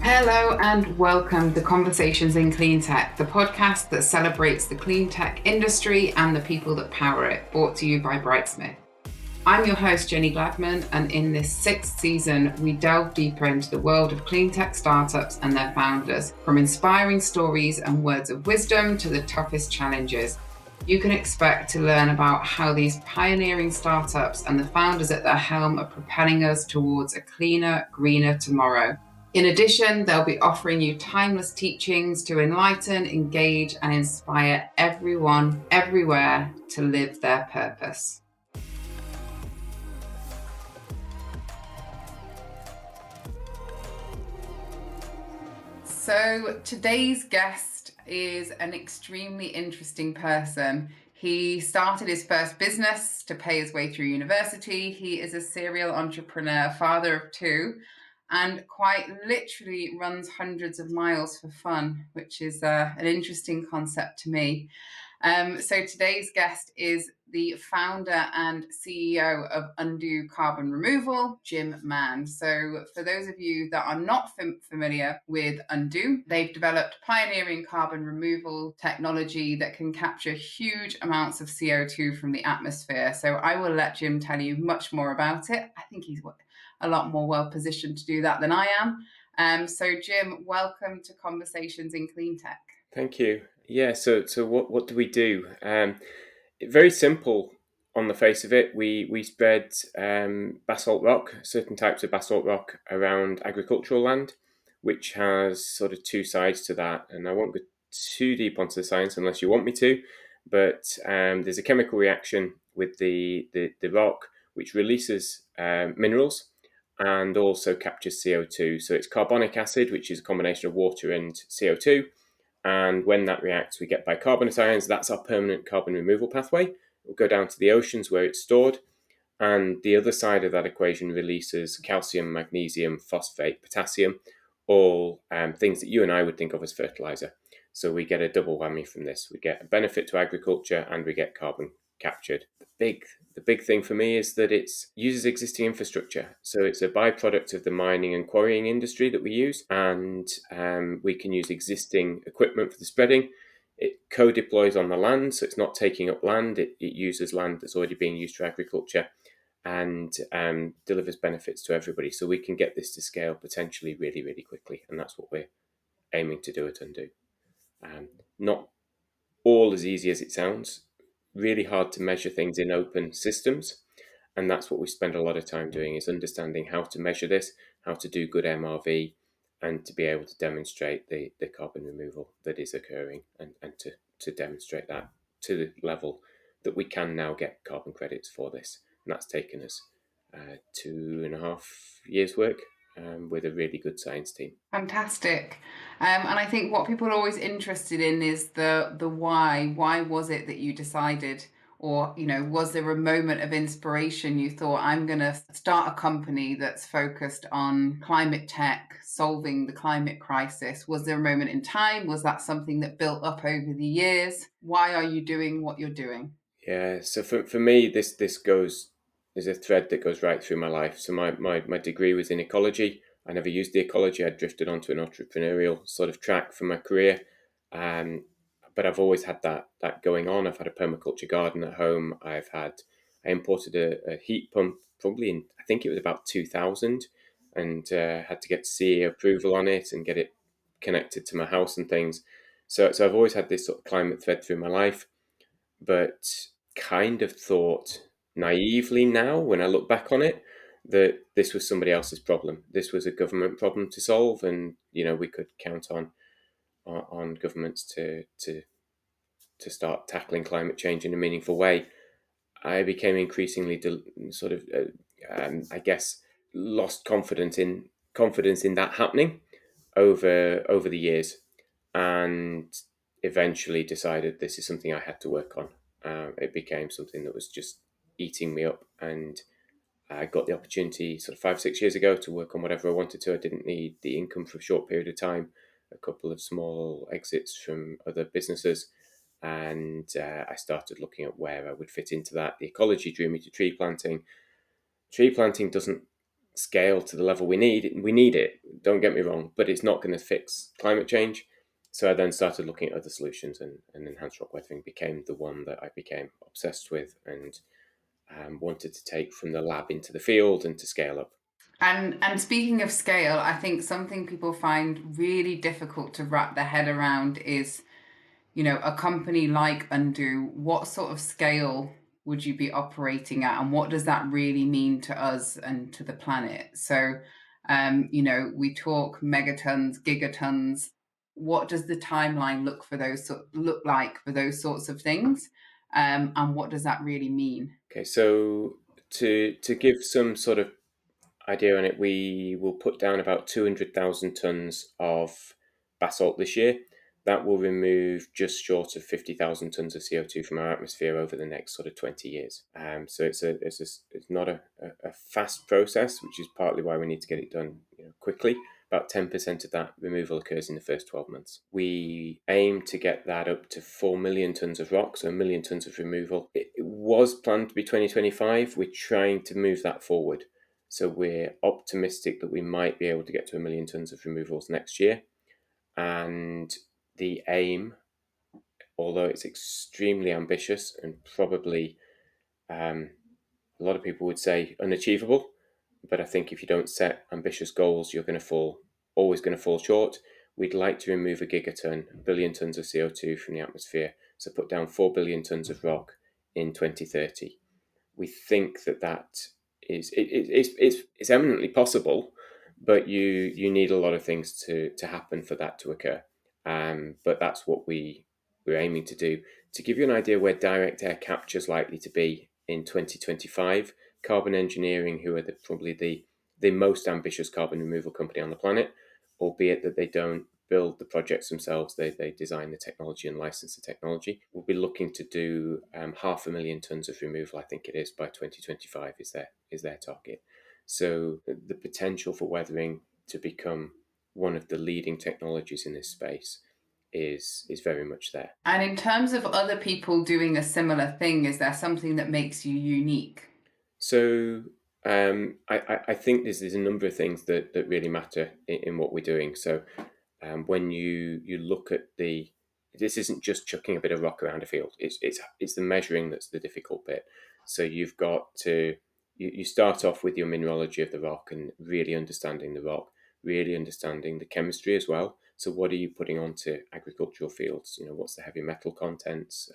Hello and welcome to Conversations in Cleantech, the podcast that celebrates the clean tech industry and the people that power it, brought to you by Brightsmith. I'm your host, Jenny Gladman, and in this sixth season, we delve deeper into the world of clean tech startups and their founders, from inspiring stories and words of wisdom to the toughest challenges. You can expect to learn about how these pioneering startups and the founders at their helm are propelling us towards a cleaner, greener tomorrow. In addition, they'll be offering you timeless teachings to enlighten, engage, and inspire everyone, everywhere to live their purpose. So today's guest is an extremely interesting person. He started his first business to pay his way through university. He is a serial entrepreneur, father of two, and quite literally runs hundreds of miles for fun, which is an interesting concept to me. So today's guest is the founder and CEO of Undo Carbon Removal, Jim Mann. So for those of you that are not familiar with Undo, they've developed pioneering carbon removal technology that can capture huge amounts of CO2 from the atmosphere. So I will let Jim tell you much more about it. I think he's a lot more well positioned to do that than I am. So Jim, welcome to Conversations in Cleantech. Thank you. Yeah, so what do we do? Very simple on the face of it. We spread basalt rock, certain types of basalt rock around agricultural land, which has sort of two sides to that. And I won't go too deep onto the science unless you want me to, but there's a chemical reaction with the rock which releases minerals and also captures CO2. So it's carbonic acid, which is a combination of water and CO2. And when that reacts, we get bicarbonate ions. That's our permanent carbon removal pathway. We'll go down to the oceans where it's stored. And the other side of that equation releases calcium, magnesium, phosphate, potassium, all things that you and I would think of as fertilizer. So we get a double whammy from this. We get a benefit to agriculture and we get carbon captured. The big thing for me is that it uses existing infrastructure. So it's a byproduct of the mining and quarrying industry that we use, and we can use existing equipment for the spreading. It co-deploys on the land, so it's not taking up land. It uses land that's already being used for agriculture and delivers benefits to everybody. So we can get this to scale potentially really, really quickly, and that's what we're aiming to do at Undo. Not all as easy as it sounds. Really hard to measure things in open systems, and that's what we spend a lot of time doing, is understanding how to measure this, how to do good MRV, and to be able to demonstrate the carbon removal that is occurring, and to demonstrate that to the level that we can now get carbon credits for this. And that's taken us 2.5 years work with a really good science team. Fantastic. And I think what people are always interested in is the why. Why was it that you decided, or was there a moment of inspiration you thought, I'm going to start a company that's focused on climate tech, solving the climate crisis? Was there a moment in time? Was that something that built up over the years? Why are you doing what you're doing? Yeah, so for me, this goes, there's a thread that goes right through my life. So my degree was in ecology. I never used the ecology. I drifted onto an entrepreneurial sort of track for my career. Um, but I've always had that going on. I've had a permaculture garden at home. I imported a heat pump probably in, I think it was about 2000, and had to get CE approval on it and get it connected to my house and things. So I've always had this sort of climate thread through my life, but kind of thought naively now, when I look back on it, that this was somebody else's problem. This was a government problem to solve, and we could count on governments to start tackling climate change in a meaningful way. I became increasingly sort of, I guess, lost confidence in that happening over the years, and eventually decided this is something I had to work on. It became something that was just eating me up, and I got the opportunity sort of 5-6 years ago to work on whatever I wanted to. I didn't need the income for a short period of time, a couple of small exits from other businesses, and I started looking at where I would fit into that. The ecology drew me to tree planting. Tree planting doesn't scale to the level we need. We need it, don't get me wrong, but it's not going to fix climate change. So I then started looking at other solutions, and enhanced rock weathering became the one that I became obsessed with and wanted to take from the lab into the field and to scale up. And speaking of scale, I think something people find really difficult to wrap their head around is, a company like Undo, what sort of scale would you be operating at, and what does that really mean to us and to the planet? So, we talk megatons, gigatons. What does the timeline look like for those sorts of things, and what does that really mean? Okay, so to give some sort of idea on it, we will put down about 200,000 tons of basalt this year. That will remove just short of 50,000 tons of CO2 from our atmosphere over the next sort of 20 years. So it's not a fast process, which is partly why we need to get it done quickly. About 10% of that removal occurs in the first 12 months. We aim to get that up to 4 million tons of rock, so a million tons of removal. It was planned to be 2025. We're trying to move that forward. So we're optimistic that we might be able to get to a million tons of removals next year. And the aim, although it's extremely ambitious and probably a lot of people would say unachievable, but I think if you don't set ambitious goals, you're always going to fall short. We'd like to remove a gigaton, a billion tons of CO2 from the atmosphere, so put down 4 billion tons of rock in 2030. We think that it's eminently possible, but you need a lot of things to happen for that to occur. But that's what we're aiming to do. To give you an idea where direct air capture is likely to be in 2025, Carbon Engineering, who are probably the most ambitious carbon removal company on the planet, albeit that they don't build the projects themselves, they design the technology and license the technology. We'll be looking to do 500,000 tons of removal, I think it is, by 2025 is their target. So the potential for weathering to become one of the leading technologies in this space is very much there. And in terms of other people doing a similar thing, is there something that makes you unique? So I think there's a number of things that really matter in what we're doing. So when you look at this isn't just chucking a bit of rock around a field. It's the measuring that's the difficult bit. So you've got to you start off with your mineralogy of the rock and really understanding the rock, really understanding the chemistry as well. So what are you putting onto agricultural fields? What's the heavy metal contents?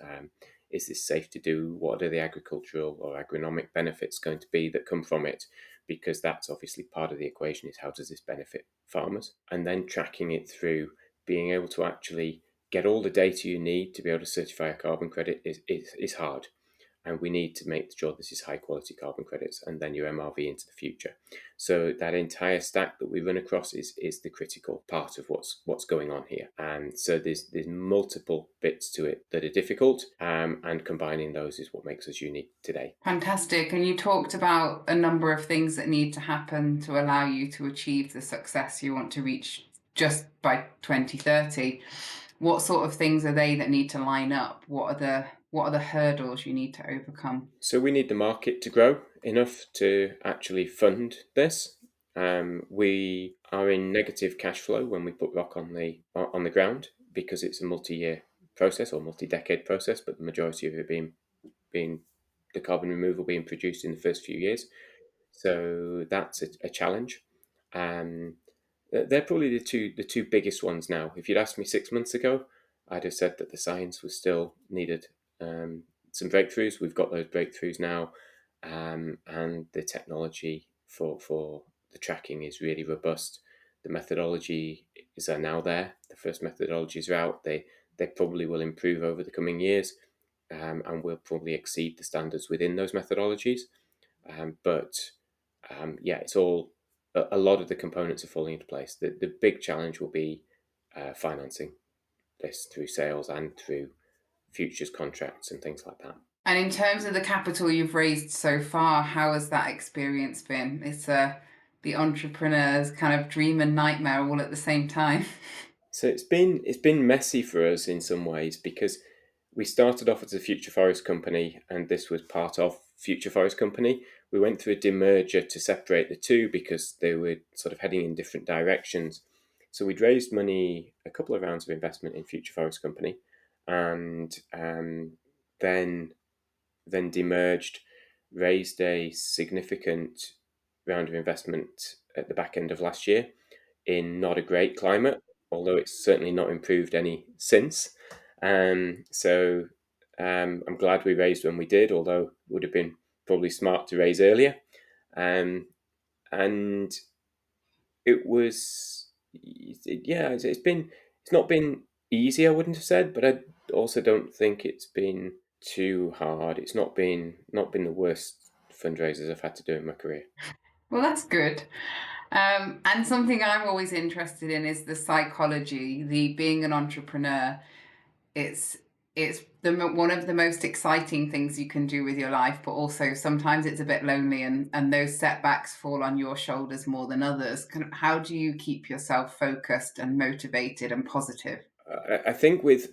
Is this safe to do? What are the agricultural or agronomic benefits going to be that come from it? Because that's obviously part of the equation, is how does this benefit farmers? And then tracking it through, being able to actually get all the data you need to be able to certify a carbon credit is hard. And we need to make sure this is high quality carbon credits and then your MRV into the future. So that entire stack that we run across is the critical part of what's going on here. And so there's multiple bits to it that are difficult, and combining those is what makes us unique today. Fantastic. And you talked about a number of things that need to happen to allow you to achieve the success you want to reach just by 2030. What sort of things are they that need to line up? What are the hurdles you need to overcome? So we need the market to grow enough to actually fund this. We are in negative cash flow when we put rock on the ground because it's a multi-year process or multi-decade process, but the majority of it being the carbon removal being produced in the first few years. So that's a challenge. Um, they're probably the two biggest ones now. If you'd asked me 6 months ago, I'd have said that the science was still needed some breakthroughs. We've got those breakthroughs now, and the technology for the tracking is really robust. The methodology is now there. The first methodologies are out. They probably will improve over the coming years, and will probably exceed the standards within those methodologies. But yeah, it's all a lot of the components are falling into place. The big challenge will be financing this through sales and through futures contracts and things like that. And in terms of the capital you've raised so far, how has that experience been? It's the entrepreneur's kind of dream and nightmare all at the same time. So it's been messy for us in some ways because we started off as a future forest company, and this was part of future forest company. we went through a demerger to separate the two because they were sort of heading in different directions. So we'd raised money, a couple of rounds of investment in Future Forest Company, and then demerged, raised a significant round of investment at the back end of last year in not a great climate, although it's certainly not improved any since. So I'm glad we raised when we did, although it would have been probably smart to raise earlier. Um, and it was, yeah, it's not been easy, I wouldn't have said, but I also don't think it's been too hard. It's not been the worst fundraisers I've had to do in my career. Well, that's good. And something I'm always interested in is the psychology, the being an entrepreneur. It's it's one of the most exciting things you can do with your life, but also sometimes it's a bit lonely, and those setbacks fall on your shoulders more than others. How do you keep yourself focused and motivated and positive? I think with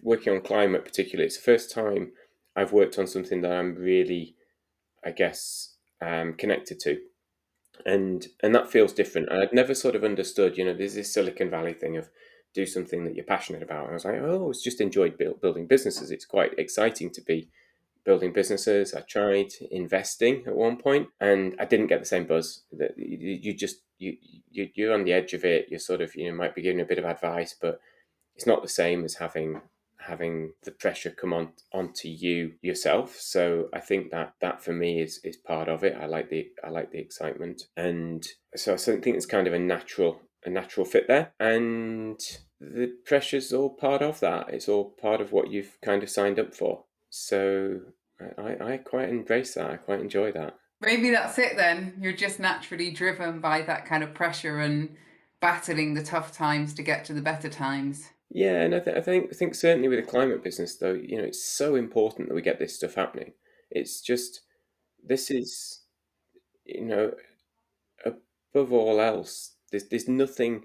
working on climate particularly, it's the first time I've worked on something that I'm really, I guess, connected to, and that feels different. And I'd never sort of understood, there's this Silicon Valley thing of do something that you're passionate about. And I was like, oh, it's just enjoyed building businesses. It's quite exciting to be building businesses. I tried investing at one point, and I didn't get the same buzz. That you just you're on the edge of it. You're sort of might be giving a bit of advice, but it's not the same as having the pressure come onto you yourself. So I think that for me is part of it. I like the excitement, and so I think it's kind of a natural fit there, and the pressure's all part of that. It's all part of what you've kind of signed up for. So I quite embrace that. I quite enjoy that. Maybe that's it then. You're just naturally driven by that kind of pressure and battling the tough times to get to the better times. Yeah, and I think certainly with the climate business though, it's so important that we get this stuff happening. It's just this is you know above all else, there's nothing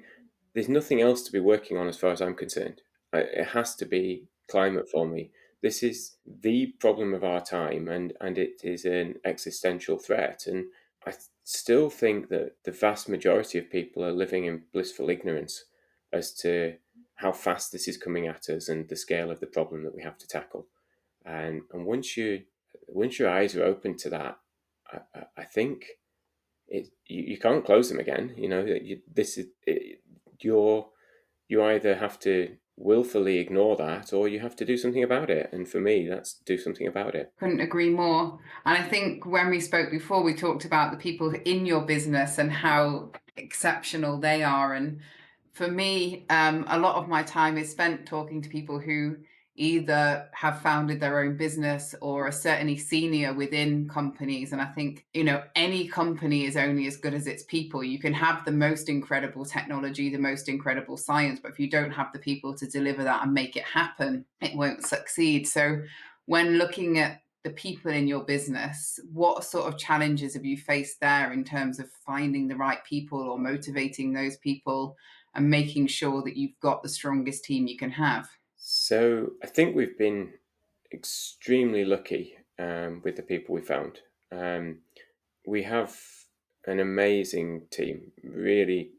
else to be working on as far as I'm concerned. It has to be climate for me. This is the problem of our time, and it is an existential threat. And I still think that the vast majority of people are living in blissful ignorance as to how fast this is coming at us and the scale of the problem that we have to tackle. And once your eyes are open to that, I think you can't close them again. This is you either have to willfully ignore that or you have to do something about it. And for me, that's do something about it. Couldn't agree more. And I think when we spoke before, we talked about the people in your business and how exceptional they are. And for me, a lot of my time is spent talking to people who either have founded their own business or are certainly senior within companies. And I think, any company is only as good as its people. You can have the most incredible technology, the most incredible science, but if you don't have the people to deliver that and make it happen, it won't succeed. So when looking at the people in your business, what sort of challenges have you faced there in terms of finding the right people or motivating those people and making sure that you've got the strongest team you can have? So I think we've been extremely lucky with the people we found. We have an amazing team, really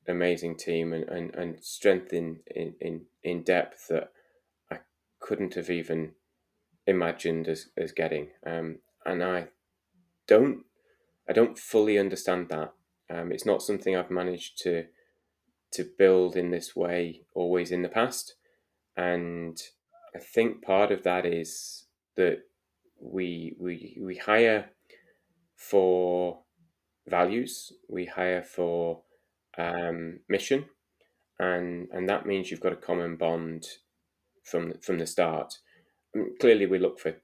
amazing team, and strength in depth that I couldn't have even imagined as getting. And don't I don't fully understand that. It's not something I've managed to build in this way always in the past, and I think part of that is that we hire for values, we hire for mission, and that means you've got a common bond from the start. I mean, clearly, we look for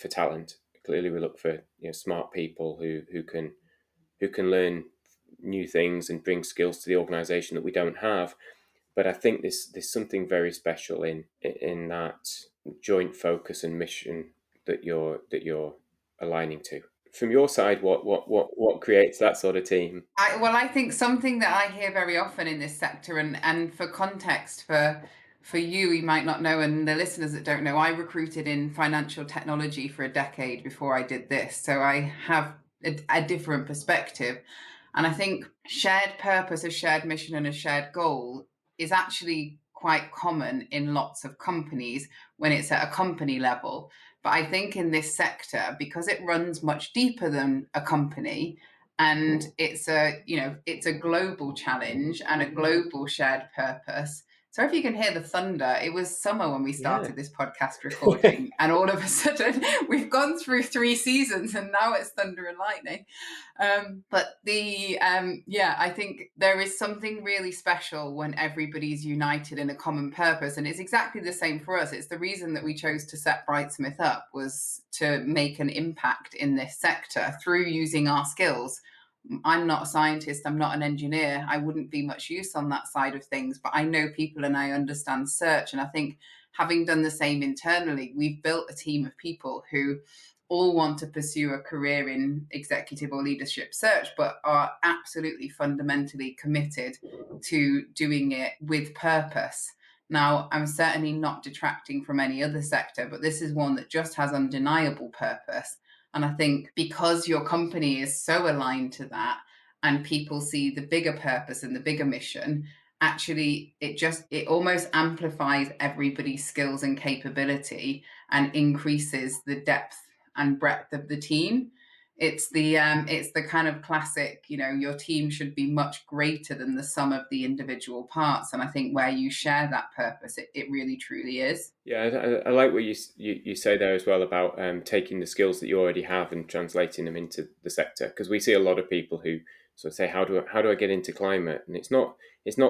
talent. Clearly, we look for smart people who can learn new things and bring skills to the organization that we don't have. But I think there's something very special in that joint focus and mission that you're aligning to. From your side, what creates that sort of team? I think something that I hear very often in this sector, and for context, for you might not know, and the listeners that don't know, I recruited in financial technology for a decade before I did this. So I have a different perspective. And I think shared purpose, a shared mission, and a shared goal is actually quite common in lots of companies when it's at a company level. But I think in this sector, because it runs much deeper than a company, and it's a global challenge and a global shared purpose. So if you can hear the thunder, it was summer when we Yeah. started this podcast recording, and all of a sudden we've gone through 3 seasons, and now it's thunder and lightning. I think there is something really special when everybody's united in a common purpose, and it's exactly the same for us. It's the reason that we chose to set Brightsmith up, was to make an impact in this sector through using our skills. I'm not a scientist, I'm not an engineer, I wouldn't be much use on that side of things, but I know people and I understand search. And I think, having done the same internally, we've built a team of people who all want to pursue a career in executive or leadership search, but are absolutely fundamentally committed to doing it with purpose. Now, I'm certainly not detracting from any other sector, but this is one that just has undeniable purpose. And I think because your company is so aligned to that, and people see the bigger purpose and the bigger mission, actually it almost amplifies everybody's skills and capability, and increases the depth and breadth of the team. It's the kind of classic, your team should be much greater than the sum of the individual parts. And I think where you share that purpose, it really truly is. Yeah, I like what you say there as well about taking the skills that you already have and translating them into the sector, because we see a lot of people who sort of say, how do I get into climate? And it's not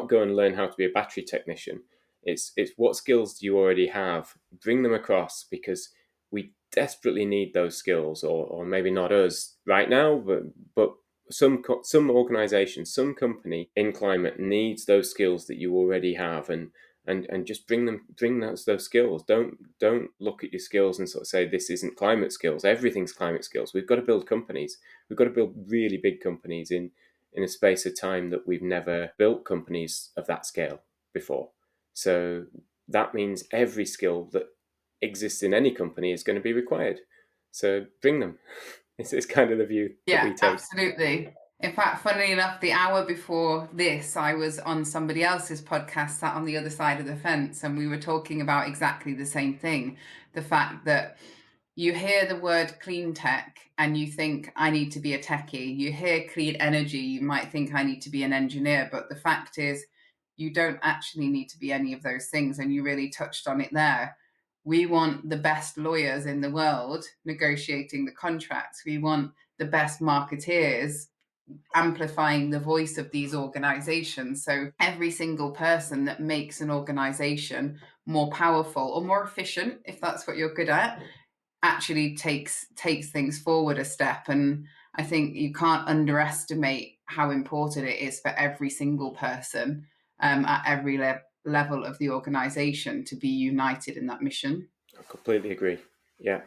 go and learn how to be a battery technician. It's what skills do you already have? Bring them across, because we desperately need those skills, or maybe not us right now, but some organization, some company in climate needs those skills that you already have, and just bring those skills. Don't look at your skills and sort of say this isn't climate skills. Everything's climate skills. We've got to build companies. We've got to build really big companies in a space of time that we've never built companies of that scale before. So that means every skill that exists in any company is going to be required. So bring them. It's kind of the view that Yeah, we take. absolutely. In fact, funnily enough, the hour before this, I was on somebody else's podcast, sat on the other side of the fence, and we were talking about exactly the same thing. The fact that you hear the word clean tech and you think, I need to be a techie. You hear clean energy, you might think, I need to be an engineer. But the fact is, you don't actually need to be any of those things. And you really touched on it there. We want the best lawyers in the world negotiating the contracts. We want the best marketeers amplifying the voice of these organizations. So every single person that makes an organization more powerful or more efficient, if that's what you're good at, actually takes things forward a step. And I think you can't underestimate how important it is for every single person, at every level of the organization, to be united in that mission. I completely agree. Yeah.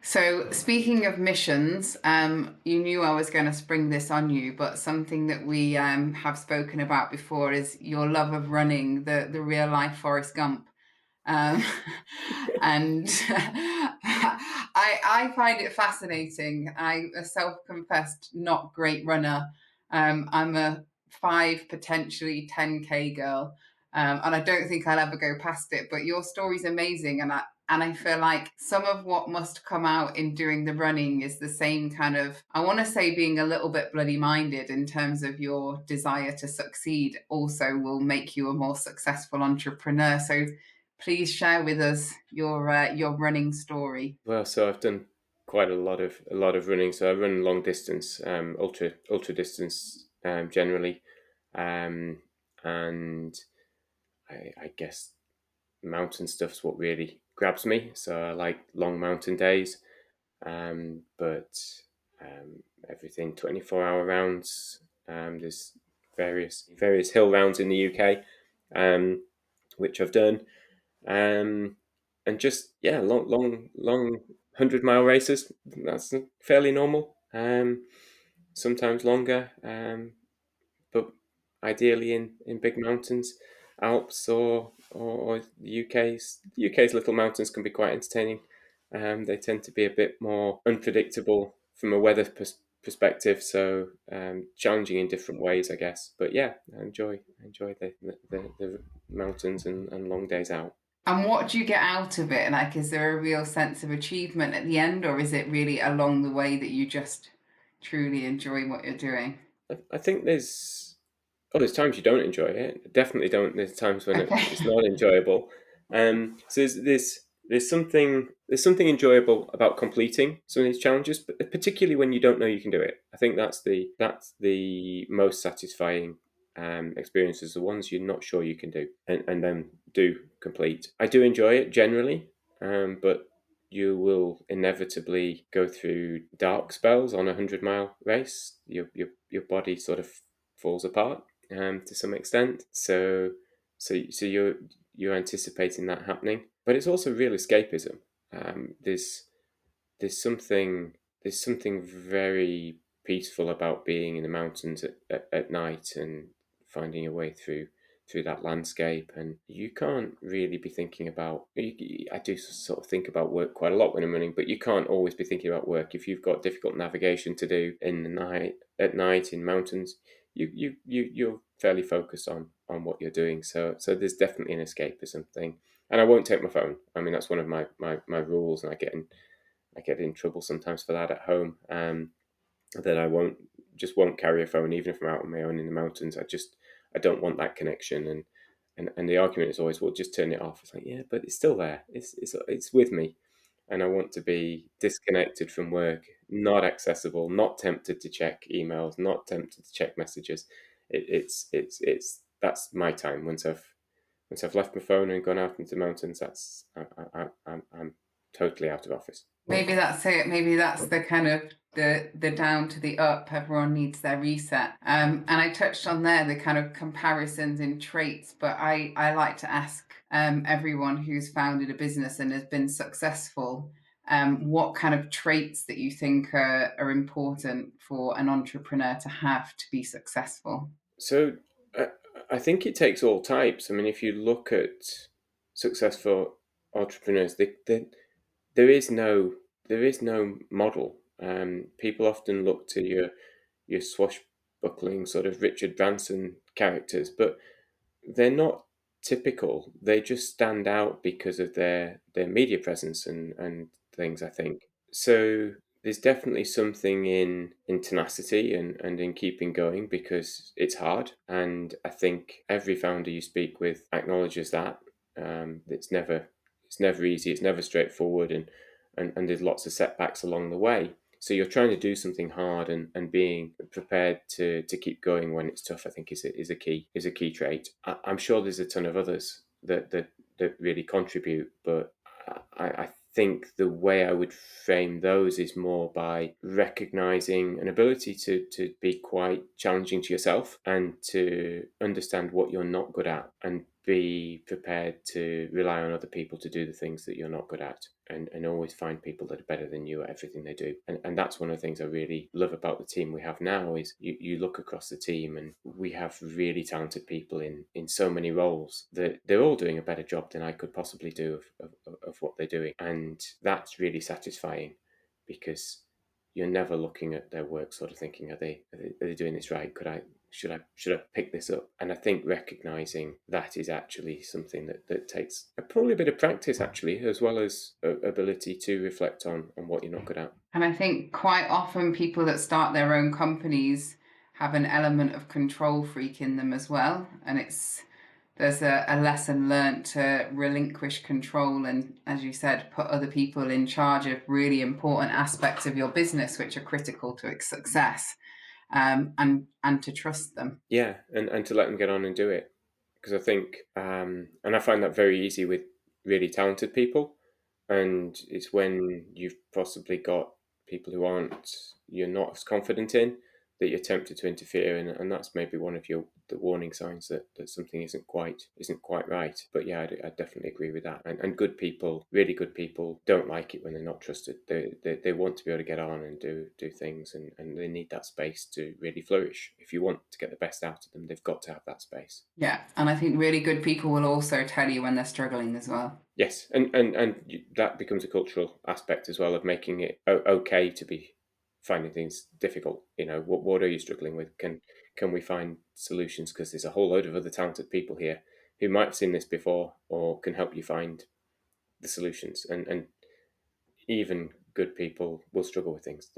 So, speaking of missions, you knew I was going to spring this on you, but something that we have spoken about before is your love of running, the real life Forrest Gump. Um, and I find it fascinating. I'm a self-confessed not great runner. I'm a 5, potentially 10K girl, and I don't think I'll ever go past it. But your story's amazing, and I feel like some of what must come out in doing the running is the same kind of, I want to say, being a little bit bloody minded in terms of your desire to succeed also will make you a more successful entrepreneur. So please share with us your running story. Well, so I've done quite a lot of running. So I run long distance, ultra distance, generally, and I guess mountain stuff's what really grabs me. So I like long mountain days, but everything 24-hour rounds. There's various hill rounds in the UK, which I've done. Um, and just long 100-mile races. That's fairly normal. Sometimes longer, but ideally in big mountains, Alps or the UK's. The UK's little mountains can be quite entertaining. They tend to be a bit more unpredictable from a weather perspective. So challenging in different ways, I guess. But yeah, I enjoy the mountains and long days out. And what do you get out of it? Like, is there a real sense of achievement at the end, or is it really along the way that you just truly enjoy what you're doing? I think there's times you don't enjoy it. Definitely don't. There's times when Okay. it's not enjoyable. So there's something enjoyable about completing some of these challenges, but particularly when you don't know you can do it. I think that's the most satisfying experiences, the ones you're not sure you can do, and then do complete. I do enjoy it generally, but you will inevitably go through dark spells on a 100-mile race. Your body sort of falls apart to some extent. So you're anticipating that happening, but it's also real escapism. Um, there's there's something there's something very peaceful about being in the mountains at night and finding your way through that landscape, and you can't really be thinking about I do sort of think about work quite a lot when I'm running, but you can't always be thinking about work if you've got difficult navigation to do in the night at night in mountains. You're fairly focused on what you're doing, so there's definitely an escapism thing. And I won't take my phone. I mean, that's one of my rules, and I get in trouble sometimes for that at home. That I won't carry a phone even if I'm out on my own in the mountains. I don't want that connection, and the argument is always, well, just turn it off. It's like, yeah, but it's still there. It's with me, and I want to be disconnected from work, not accessible, not tempted to check emails, not tempted to check messages. It's that's my time. Once I've left my phone and gone out into the mountains, I'm totally out of office. Maybe that's it. Maybe that's the kind of the down to the up. Everyone needs their reset. And I touched on there the kind of comparisons in traits, but I like to ask everyone who's founded a business and has been successful, what kind of traits that you think are important for an entrepreneur to have to be successful. So I, I think it takes all types. I mean, if you look at successful entrepreneurs, there is no model. People often look to your swashbuckling sort of Richard Branson characters, but they're not typical. They just stand out because of their media presence and things, I think. So there's definitely something in tenacity and in keeping going because it's hard. And I think every founder you speak with acknowledges that. It's never easy, it's never straightforward, and there's lots of setbacks along the way. So you're trying to do something hard, and being prepared to keep going when it's tough, I think is a key trait. I'm sure there's a ton of others that really contribute, but I think the way I would frame those is more by recognizing an ability to be quite challenging to yourself and to understand what you're not good at, and be prepared to rely on other people to do the things that you're not good at, and always find people that are better than you at everything they do. And that's one of the things I really love about the team we have now is you look across the team, and we have really talented people in so many roles that they're all doing a better job than I could possibly do of what they're doing. And that's really satisfying because you're never looking at their work sort of thinking, are they doing this right? Should I pick this up? And I think recognizing that is actually something that takes probably a bit of practice, actually, as well as ability to reflect on what you're not good at. And I think quite often people that start their own companies have an element of control freak in them as well. And there's a lesson learned to relinquish control and, as you said, put other people in charge of really important aspects of your business, which are critical to its success, and to trust them. Yeah, and to let them get on and do it. Because I think, and I find that very easy with really talented people. And it's when you've possibly got people who you're not as confident in, that you're tempted to interfere, and that's maybe one of the warning signs that something isn't quite right. But yeah, I definitely agree with that. And good people, really good people, don't like it when they're not trusted. They want to be able to get on and do things, and they need that space to really flourish. If you want to get the best out of them, they've got to have that space. Yeah. And I think really good people will also tell you when they're struggling as well. Yes, and that becomes a cultural aspect as well of making it okay to be finding things difficult. What are you struggling with? Can we find solutions? Because there's a whole load of other talented people here who might have seen this before or can help you find the solutions. And even good people will struggle with things.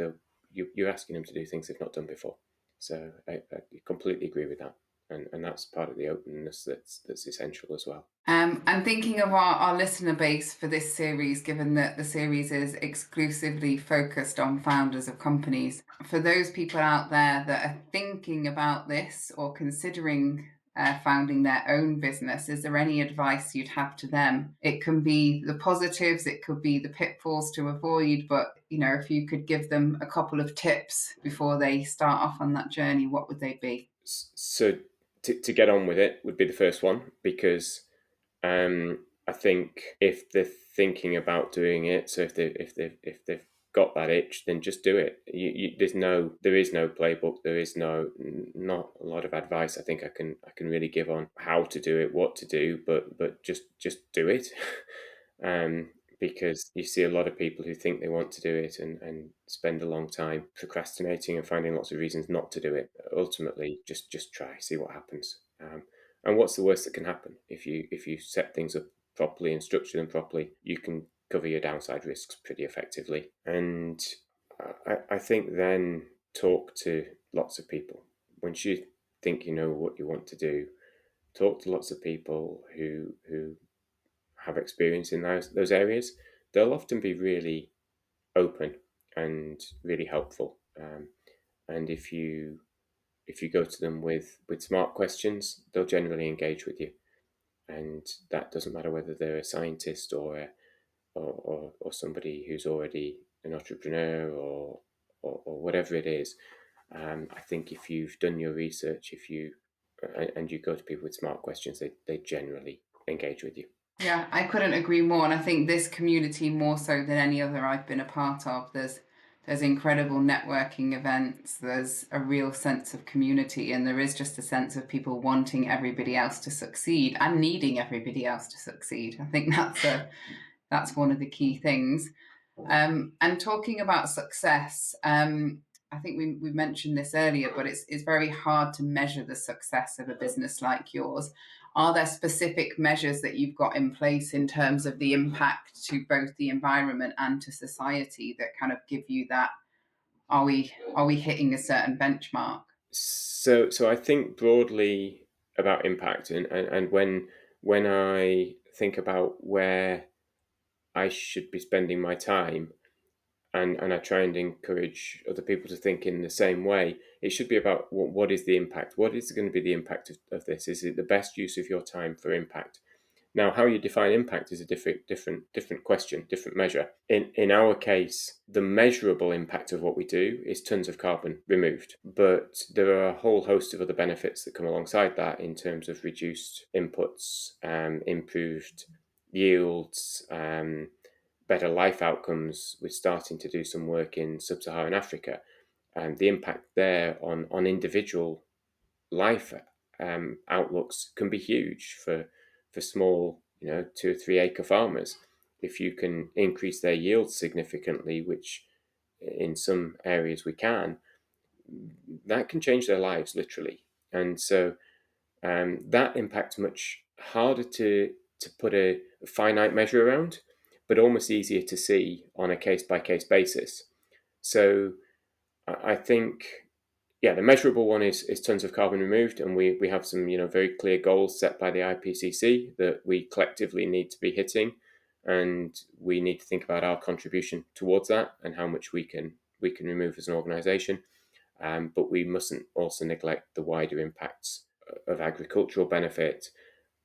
You're asking them to do things they've not done before. So I completely agree with that, and that's part of the openness that's essential as well. And thinking of our listener base for this series, given that the series is exclusively focused on founders of companies, for those people out there that are thinking about this or considering founding their own business, is there any advice you'd have to them? It can be the positives, it could be the pitfalls to avoid, but if you could give them a couple of tips before they start off on that journey, what would they be? So to get on with it would be the first one, because I think if they're thinking about doing it, so if they've got that itch, then just do it. There is no playbook. There is not a lot of advice I think I can really give on how to do it, what to do, but just do it. um, because you see a lot of people who think they want to do it and spend a long time procrastinating and finding lots of reasons not to do it. Ultimately, just try, see what happens. And what's the worst that can happen? If you set things up properly and structure them properly, you can cover your downside risks pretty effectively. And I think then talk to lots of people. Once you think you know what you want to do, talk to lots of people who have experience in those areas. They'll often be really open and really helpful. And if you go to them with smart questions, they'll generally engage with you. And that doesn't matter whether they're a scientist or somebody who's already an entrepreneur or whatever it is. I think if you've done your research, if you and you go to people with smart questions, they generally engage with you. Yeah, I couldn't agree more. And I think this community, more so than any other I've been a part of, there's incredible networking events. There's a real sense of community, and there is just a sense of people wanting everybody else to succeed and needing everybody else to succeed. I think that's one of the key things. And talking about success, I think we mentioned this earlier, but it's very hard to measure the success of a business like yours. Are there specific measures that you've got in place in terms of the impact to both the environment and to society that kind of give you that? Are we hitting a certain benchmark? So I think broadly about impact, and when I think about where I should be spending my time, and I try and encourage other people to think in the same way. It should be about what is the impact? What is going to be the impact of this? Is it the best use of your time for impact? Now, how you define impact is a different question, different measure. In our case, the measurable impact of what we do is tons of carbon removed, but there are a whole host of other benefits that come alongside that in terms of reduced inputs, improved yields, better life outcomes. We're starting to do some work in sub-Saharan Africa, and the impact there on individual life outlooks can be huge for small, 2 or 3 acre farmers. If you can increase their yields significantly, which in some areas we can, that can change their lives literally. And so that impact's much harder to put a finite measure around, but almost easier to see on a case by case basis. So I think, yeah, the measurable one is tons of carbon removed, and we have some very clear goals set by the IPCC that we collectively need to be hitting, and we need to think about our contribution towards that and how much we can remove as an organisation. But we mustn't also neglect the wider impacts of agricultural benefit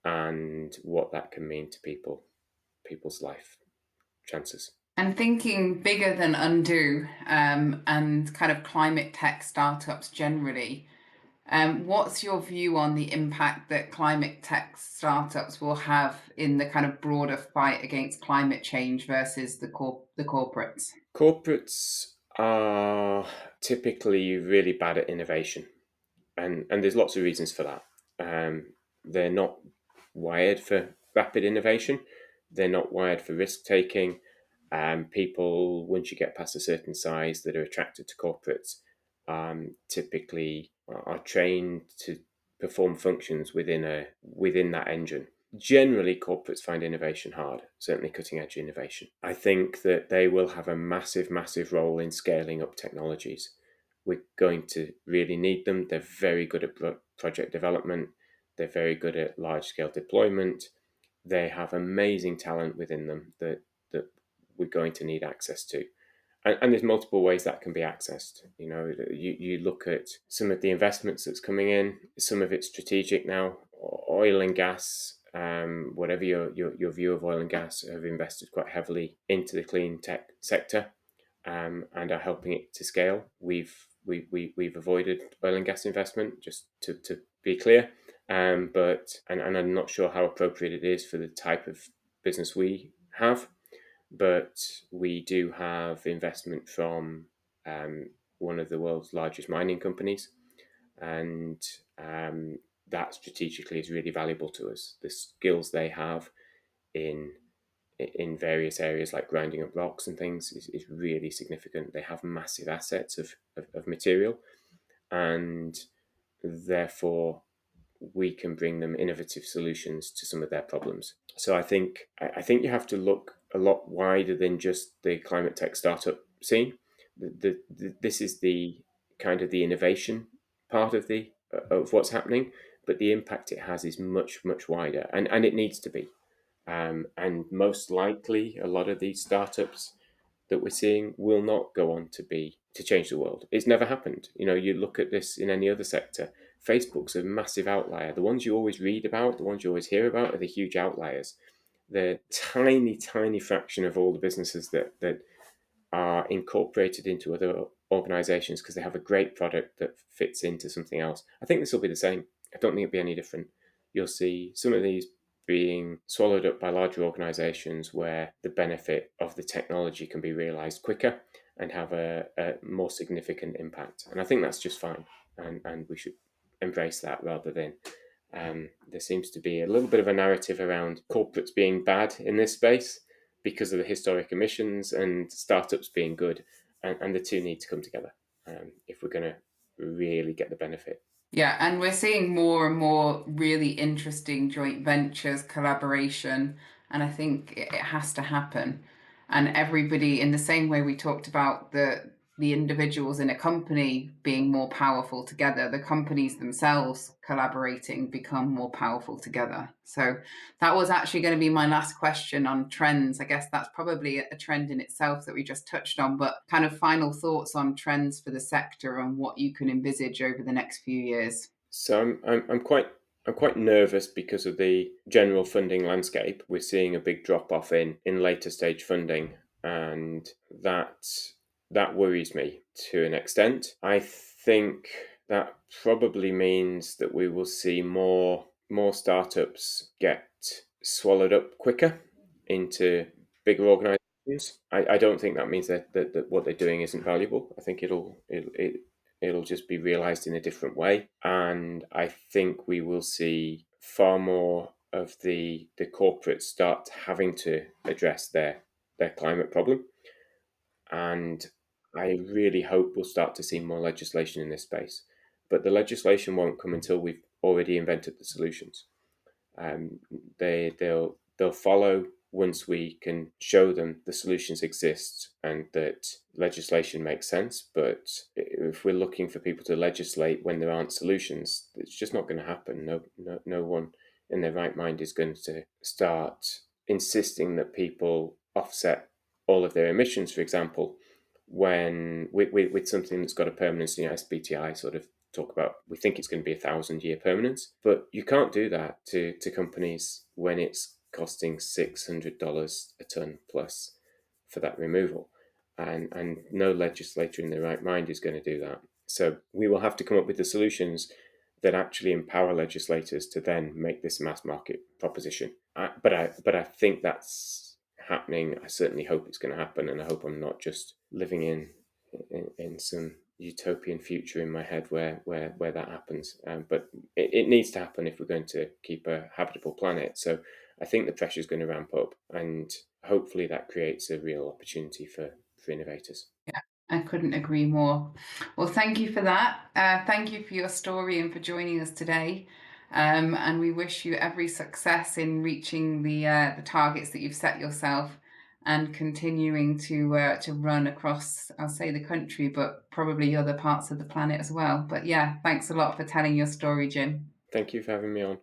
and what that can mean to people's life chances. And thinking bigger than undo, and kind of climate tech startups generally, what's your view on the impact that climate tech startups will have in the kind of broader fight against climate change versus the corporates? Corporates are typically really bad at innovation, and there's lots of reasons for that. They're not wired for rapid innovation. They're not wired for risk taking, People, once you get past a certain size, that are attracted to corporates, typically are trained to perform functions within that engine. Generally, corporates find innovation hard, certainly cutting edge innovation. I think that they will have a massive, massive role in scaling up technologies. We're going to really need them. They're very good at project development, they're very good at large scale deployment. They have amazing talent within them that we're going to need access to. And there's multiple ways that can be accessed. You look at some of the investments that's coming in. Some of it's strategic now. Oil and gas, whatever your view of oil and gas, have invested quite heavily into the clean tech sector, and are helping it to scale. We've avoided oil and gas investment, just to be clear, but I'm not sure how appropriate it is for the type of business we have, but we do have investment from one of the world's largest mining companies, and that strategically is really valuable to us. The skills they have in various areas like grinding up rocks and things is really significant. They have massive assets of material, and therefore we can bring them innovative solutions to some of their problems. So I think you have to look a lot wider than just the climate tech startup scene. This is the kind of the innovation part of what's happening, but the impact it has is much, much wider, and it needs to be. And most likely, a lot of these startups that we're seeing will not go on to change the world. It's never happened. You look at this in any other sector. Facebook's a massive outlier. The ones you always read about, the ones you always hear about, are the huge outliers. The tiny, tiny fraction of all the businesses that are incorporated into other organizations because they have a great product that fits into something else. I think this will be the same. I don't think it'll be any different. You'll see some of these being swallowed up by larger organizations where the benefit of the technology can be realized quicker and have a more significant impact. And I think that's just fine. And we should embrace that rather than there seems to be a little bit of a narrative around corporates being bad in this space because of the historic emissions, and startups being good. And the two need to come together if we're going to really get the benefit. Yeah, and we're seeing more and more really interesting joint ventures, collaboration, and I think it has to happen. And everybody, in the same way we talked about the individuals in a company being more powerful together, the companies themselves collaborating become more powerful together. So that was actually going to be my last question on trends. I guess that's probably a trend in itself that we just touched on, but kind of final thoughts on trends for the sector and what you can envisage over the next few years. So I'm quite nervous because of the general funding landscape. We're seeing a big drop off in later stage funding, and that worries me to an extent. I think that probably means that we will see more startups get swallowed up quicker into bigger organizations. I don't think that means that what they're doing isn't valuable. I think it'll just be realized in a different way. And I think we will see far more of the corporates start having to address their climate problem. And I really hope we'll start to see more legislation in this space. But the legislation won't come until we've already invented the solutions. Um, they'll follow once we can show them the solutions exist and that legislation makes sense. But if we're looking for people to legislate when there aren't solutions, it's just not going to happen. No one in their right mind is going to start insisting that people offset all of their emissions, for example, when with something that's got a permanence. SBTI sort of talk about, we think it's going to be 1,000-year permanence, but you can't do that to companies when it's costing $600 a ton plus for that removal, and no legislator in their right mind is going to do that. So we will have to come up with the solutions that actually empower legislators to then make this mass market proposition. But I think that's happening. I certainly hope it's going to happen, and I hope I'm not just living in some utopian future in my head where that happens. But it needs to happen if we're going to keep a habitable planet. So I think the pressure is going to ramp up, and hopefully that creates a real opportunity for innovators. Yeah, I couldn't agree more. Well, thank you for that. Thank you for your story and for joining us today. And we wish you every success in reaching the targets that you've set yourself and continuing to run across, I'll say the country, but probably other parts of the planet as well. But yeah, thanks a lot for telling your story, Jim. Thank you for having me on.